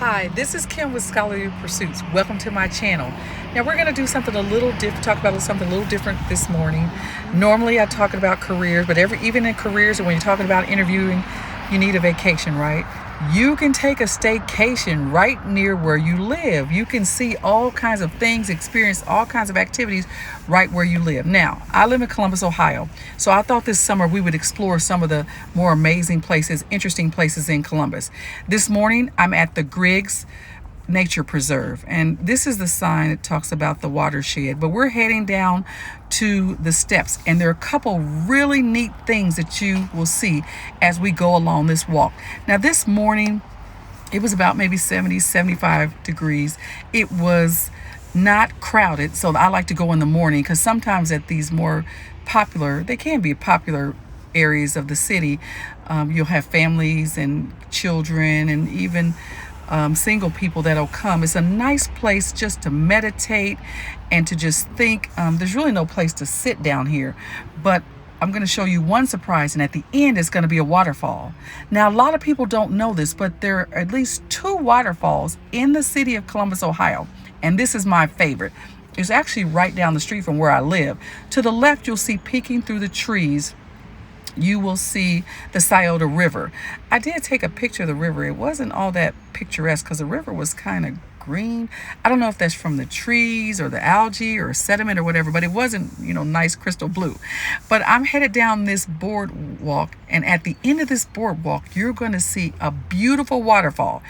Hi, this is Kim with Scholarly Pursuits. Welcome to my channel. Now we're going to do something a little different, talk about something a little different this morning. Normally I talk about careers, but even in careers and when you're talking about interviewing, you need a vacation, right? You can take a staycation right near where you live. You can see all kinds of things, experience all kinds of activities right where you live. Now, I live in Columbus, Ohio, so I thought this summer we would explore some of the more amazing places, interesting places in Columbus. This morning, I'm at the Griggs Nature Preserve, and this is the sign that talks about the watershed, but we're heading down to the steps, and there are a couple really neat things that you will see as we go along this walk. Now this morning it was about maybe 70, 75 degrees. It was not crowded, so I like to go in the morning because sometimes at these more popular, they can be popular areas of the city, you'll have families and children and even single people that'll come. It's a nice place just to meditate and to just think. There's really no place to sit down here, but I'm going to show you one surprise, and at the end it's going to be a waterfall. Now, a lot of people don't know this, but there are at least 2 waterfalls in the city of Columbus, Ohio, and this is my favorite. It's actually right down the street from where I live. To the left, you'll see peeking through the trees, you will see the Scioto River. I did take a picture of the river. It wasn't all that picturesque because the river was kind of green. I don't know if that's from the trees or the algae or sediment or whatever, but it wasn't, nice crystal blue. But I'm headed down this boardwalk, and at the end of this boardwalk, you're going to see a beautiful waterfall.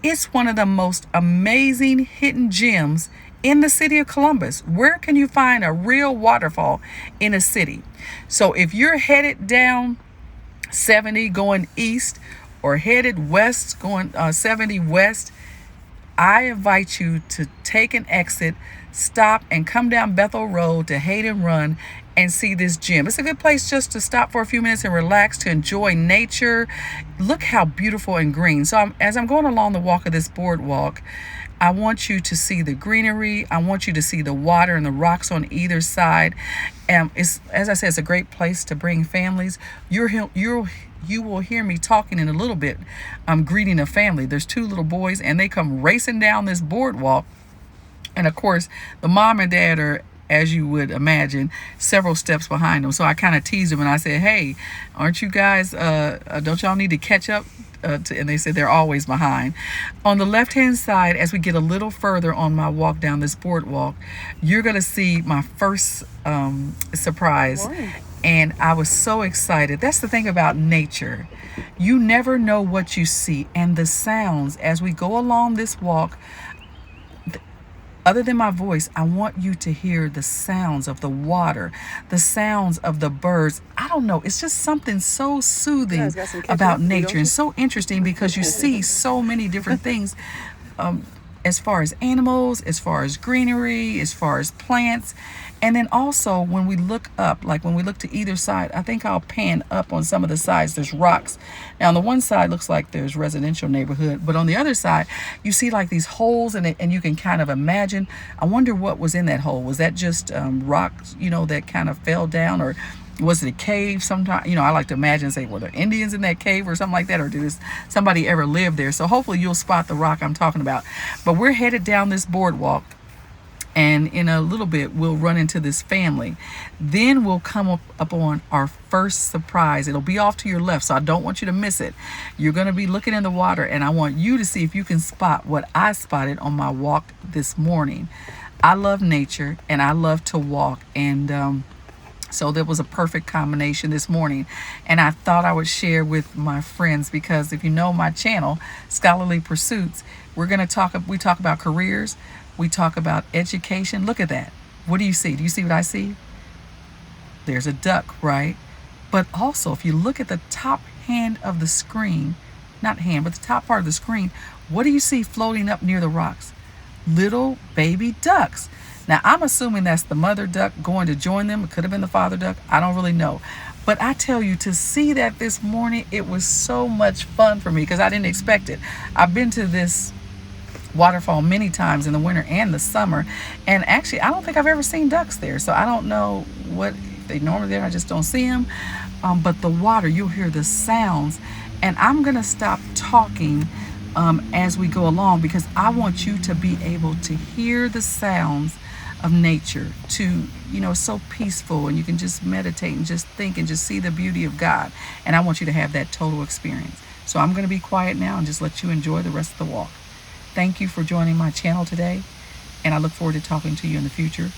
It's one of the most amazing hidden gems in the city of Columbus. Where can you find a real waterfall in a city? So if you're headed down 70 going east or headed west going 70 west, I invite you to take an exit, stop and come down Bethel Road to Hayden Run and see this gym. It's a good place just to stop for a few minutes and relax, to enjoy nature. Look how beautiful and green. So as I'm going along the walk of this boardwalk, I want you to see the greenery. I want you to see the water and the rocks on either side. It's, as I said, it's a great place to bring families. You will hear me talking in a little bit. I'm greeting a family. There's 2 little boys, and they come racing down this boardwalk. And of course, the mom and dad are, as you would imagine, several steps behind them. So I kind of teased them and I said, "Hey, aren't you guys, don't y'all need to catch up?" And they said they're always behind. On the left-hand side, as we get a little further on my walk down this boardwalk, you're going to see my first surprise. Morning. And I was so excited. That's the thing about nature. You never know what you see. And the sounds as we go along this walk, other than my voice, I want you to hear the sounds of the water, the sounds of the birds. I don't know. It's just something so soothing about nature and so interesting because you see so many different things as far as animals, as far as greenery, as far as plants. And then also when we look up, like when we look to either side, I think I'll pan up on some of the sides. There's rocks. Now on the one side looks like there's residential neighborhood, but on the other side you see like these holes in it, and you can kind of imagine. I wonder what was in that hole. Was that just rocks, that kind of fell down, or was it a cave? Sometimes, I like to imagine, say, were there Indians in that cave or something like that, or did somebody ever live there? So hopefully you'll spot the rock I'm talking about. But we're headed down this boardwalk, and in a little bit we'll run into this family. Then we'll come up on our first surprise. It'll be off to your left, so I don't want you to miss it. You're going to be looking in the water, and I want you to see if you can spot what I spotted on my walk this morning. I love nature and I love to walk, and so there was a perfect combination this morning, and I thought I would share with my friends, because if you know my channel, Scholarly Pursuits, we talk about careers, we talk about education. Look at that. What do you see? Do you see what I see? There's a duck, right? But also, if you look at the top hand of the screen, not hand, but the top part of the screen, what do you see floating up near the rocks? Little baby ducks. Now, I'm assuming that's the mother duck going to join them. It could have been the father duck. I don't really know. But I tell you, to see that this morning, it was so much fun for me because I didn't expect it. I've been to this waterfall many times in the winter and the summer, and actually I don't think I've ever seen ducks there, so I don't know what they normally there. I just don't see them. But the water, you'll hear the sounds, and I'm gonna stop talking as we go along, because I want you to be able to hear the sounds of nature, to, it's so peaceful, and you can just meditate and just think and just see the beauty of God. And I want you to have that total experience. So I'm going to be quiet now and just let you enjoy the rest of the walk. Thank you for joining my channel today, and I look forward to talking to you in the future.